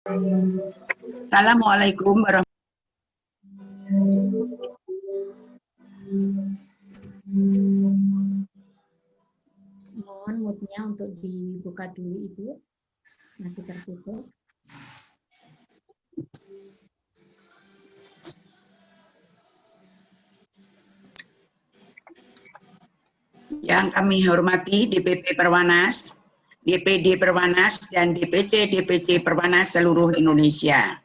Assalamualaikum warahmatullahi Mohon mute-nya untuk dibuka dulu, Ibu. Masih tertutup. Yang kami hormati DPP Perwanas, DPD Perwanas, dan DPC Perwanas seluruh Indonesia.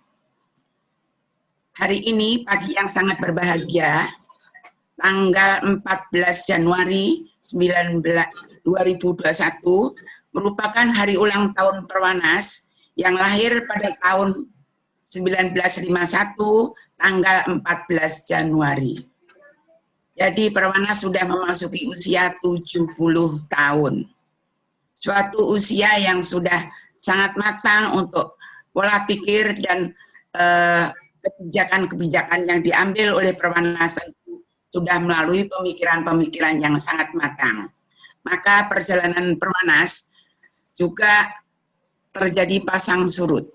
Hari ini pagi yang sangat berbahagia, tanggal 14 Januari 2021 merupakan hari ulang tahun Perwanas yang lahir pada tahun 1951 tanggal 14 Januari. Jadi Perwanas sudah memasuki usia 70 tahun. Suatu usia yang sudah sangat matang untuk pola pikir dan kebijakan-kebijakan yang diambil oleh Perwanas sudah melalui pemikiran-pemikiran yang sangat matang. Maka perjalanan Perwanas juga terjadi pasang surut.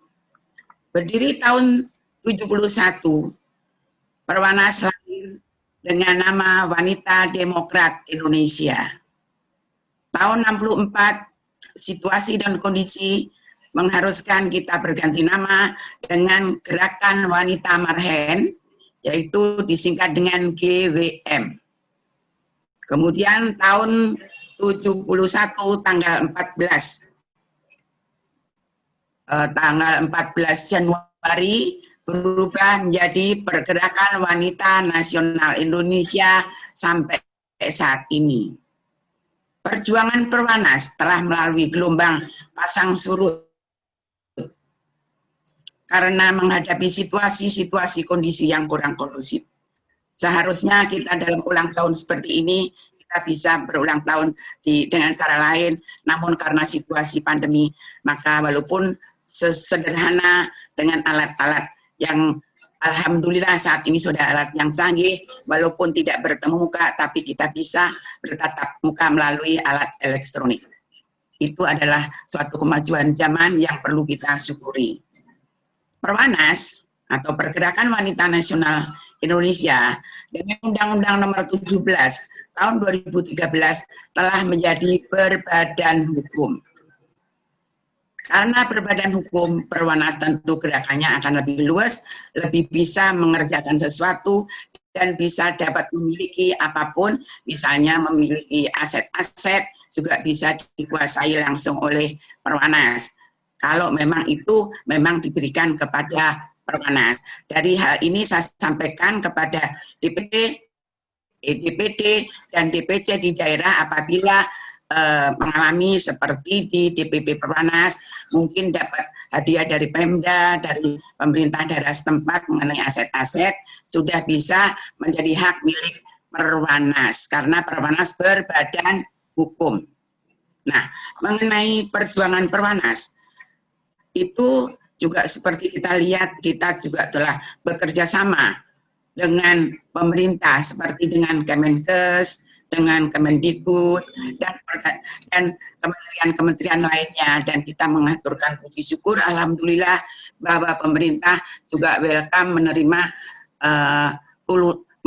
Berdiri tahun 71, Perwanas lahir dengan nama Wanita Demokrat Indonesia. Tahun 64, situasi dan kondisi mengharuskan kita berganti nama dengan Gerakan Wanita Marhen, yaitu disingkat dengan GWM. Kemudian tahun 71 tanggal 14 Januari berubah menjadi Pergerakan Wanita Nasional Indonesia sampai saat ini. Perjuangan Perwanas telah melalui gelombang pasang surut karena menghadapi situasi kondisi yang kurang kondusif. Seharusnya kita dalam ulang tahun seperti ini kita bisa berulang tahun dengan cara lain, namun karena situasi pandemi, maka walaupun sesederhana dengan alat-alat yang alhamdulillah saat ini sudah alat yang canggih, walaupun tidak bertemu muka, tapi kita bisa bertatap muka melalui alat elektronik. Itu adalah suatu kemajuan zaman yang perlu kita syukuri. Perwanas atau Pergerakan Wanita Nasional Indonesia dengan Undang-Undang Nomor 17 tahun 2013 telah menjadi berbadan hukum. Karena berbadan hukum, Perwanas tentu gerakannya akan lebih luas, lebih bisa mengerjakan sesuatu, dan bisa dapat memiliki apapun, misalnya memiliki aset-aset, juga bisa dikuasai langsung oleh Perwanas. Kalau memang itu memang diberikan kepada Perwanas. Dari hal ini saya sampaikan kepada DPD, DPD, dan DPC di daerah apabila mengalami seperti di DPP Perwanas, mungkin dapat hadiah dari Pemda, dari pemerintah daerah setempat mengenai aset-aset, sudah bisa menjadi hak milik Perwanas, karena Perwanas berbadan hukum. Nah, mengenai perjuangan Perwanas, itu juga seperti kita lihat, kita juga telah bekerja sama dengan pemerintah, seperti dengan Kemenkes, dengan Kemendikbud, dan kementerian-kementerian lainnya, dan kita mengaturkan puji syukur alhamdulillah bahwa pemerintah juga welcome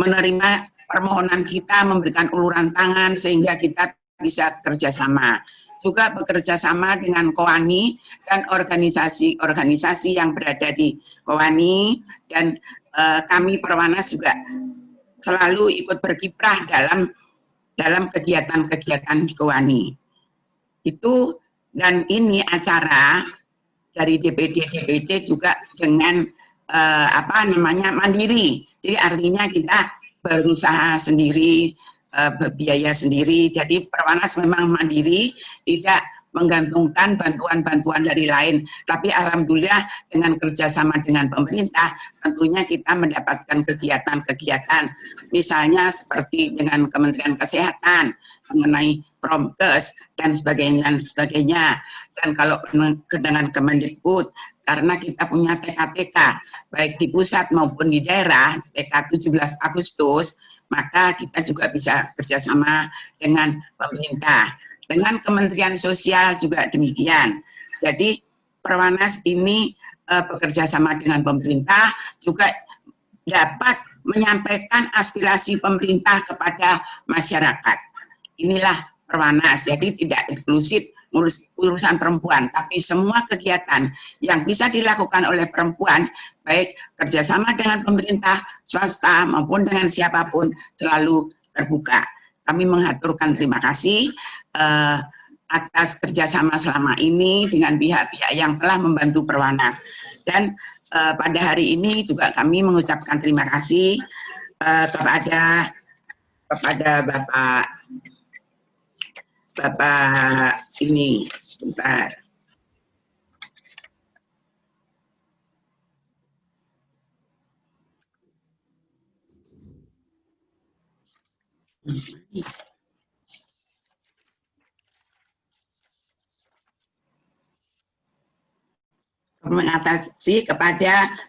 menerima permohonan kita, memberikan uluran tangan sehingga kita bisa kerjasama. Juga bekerja sama dengan KOANI dan organisasi-organisasi yang berada di KOANI, dan kami Perwanas juga selalu ikut berkiprah dalam kegiatan-kegiatan di KOANI. Itu, dan ini acara dari DPD DPC juga dengan mandiri. Jadi artinya kita berusaha sendiri, biaya sendiri. Jadi Perwanas memang mandiri, tidak menggantungkan bantuan-bantuan dari lain. Tapi alhamdulillah dengan kerjasama dengan pemerintah, tentunya kita mendapatkan kegiatan-kegiatan, misalnya seperti dengan Kementerian Kesehatan mengenai Promkes dan sebagainya. Dan kalau dengan Kemendikbud, karena kita punya TK-TK baik di pusat maupun di daerah, TK 17 Agustus, maka kita juga bisa kerjasama dengan pemerintah. Dengan Kementerian Sosial juga demikian. Jadi Perwanas ini bekerja sama dengan pemerintah juga dapat menyampaikan aspirasi pemerintah kepada masyarakat. Inilah Perwanas, jadi tidak eksklusif urusan perempuan, tapi semua kegiatan yang bisa dilakukan oleh perempuan, baik kerjasama dengan pemerintah, swasta, maupun dengan siapapun, selalu terbuka. Kami mengaturkan terima kasih atas kerjasama selama ini dengan pihak-pihak yang telah membantu Perwanas. Dan pada hari ini juga kami mengucapkan terima kasih kepada Bapak ini, sebentar. Mengatasi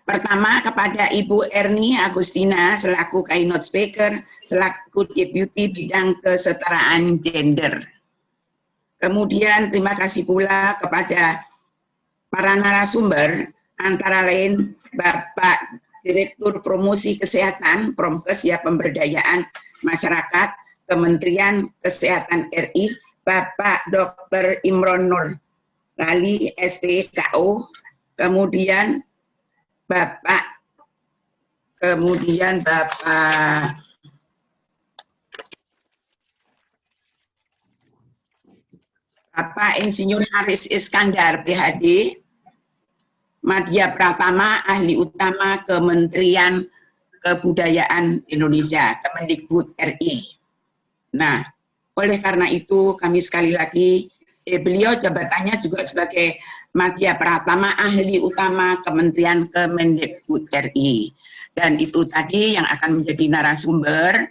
pertama kepada Ibu Erni Agustina selaku keynote speaker, selaku Deputi Bidang Kesetaraan Gender. Kemudian terima kasih pula kepada para narasumber, antara lain Bapak Direktur Promosi Kesehatan, Promkes ya, Pemberdayaan Masyarakat, Kementerian Kesehatan RI, Bapak Dr. Imron Nur Lali, SPKO, kemudian Bapak Insinyur Haris Iskandar, PhD, Madya Pratama, Ahli Utama Kementerian Kebudayaan Indonesia, Kemendikbud RI. Nah, oleh karena itu kami sekali lagi, beliau jabatannya juga sebagai Madya Pratama, Ahli Utama Kementerian Kemendikbud RI. Dan itu tadi yang akan menjadi narasumber.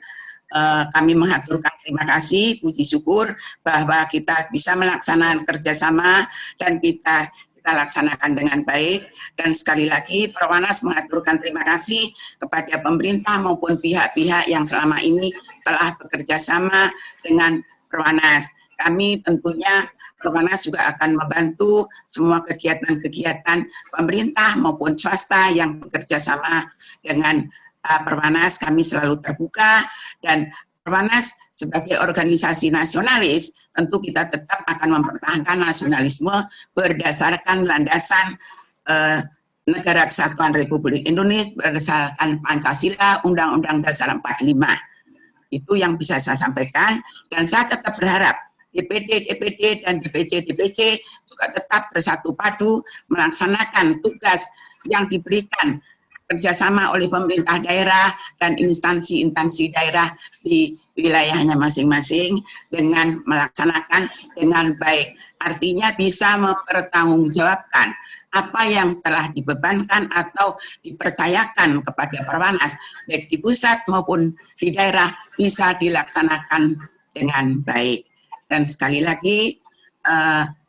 Kami mengaturkan terima kasih, puji syukur bahwa kita bisa melaksanakan kerjasama dan kita laksanakan dengan baik. Dan sekali lagi Perwanas mengaturkan terima kasih kepada pemerintah maupun pihak-pihak yang selama ini telah bekerja sama dengan Perwanas. Kami tentunya Perwanas juga akan membantu semua kegiatan-kegiatan pemerintah maupun swasta yang bekerja sama dengan Perwanas. Kami selalu terbuka, dan Perwanas sebagai organisasi nasionalis tentu kita tetap akan mempertahankan nasionalisme berdasarkan landasan Negara Kesatuan Republik Indonesia, berdasarkan Pancasila, Undang-Undang Dasar 45. Itu yang bisa saya sampaikan, dan saya tetap berharap DPD, dan DPC juga tetap bersatu padu melaksanakan tugas yang diberikan kerjasama oleh pemerintah daerah dan instansi-instansi daerah di wilayahnya masing-masing dengan melaksanakan dengan baik. Artinya bisa mempertanggungjawabkan apa yang telah dibebankan atau dipercayakan kepada Perwanas, baik di pusat maupun di daerah, bisa dilaksanakan dengan baik. Dan sekali lagi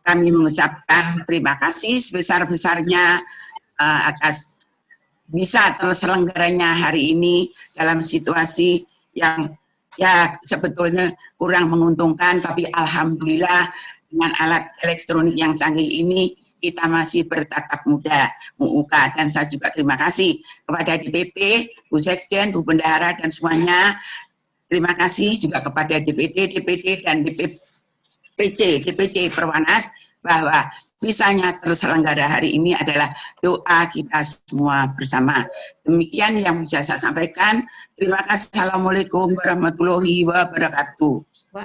kami mengucapkan terima kasih sebesar-besarnya atas bisa terselenggaranya hari ini dalam situasi yang ya sebetulnya kurang menguntungkan, tapi alhamdulillah dengan alat elektronik yang canggih ini kita masih bertatap muka. Dan saya juga terima kasih kepada DPP, Bu Sekjen, Bu Bendahara, dan semuanya. Terima kasih juga kepada DPD, dan DPC Perwanas bahwa bisanya terselenggara hari ini adalah doa kita semua bersama. Demikian yang bisa saya sampaikan. Terima kasih. Assalamualaikum warahmatullahi wabarakatuh.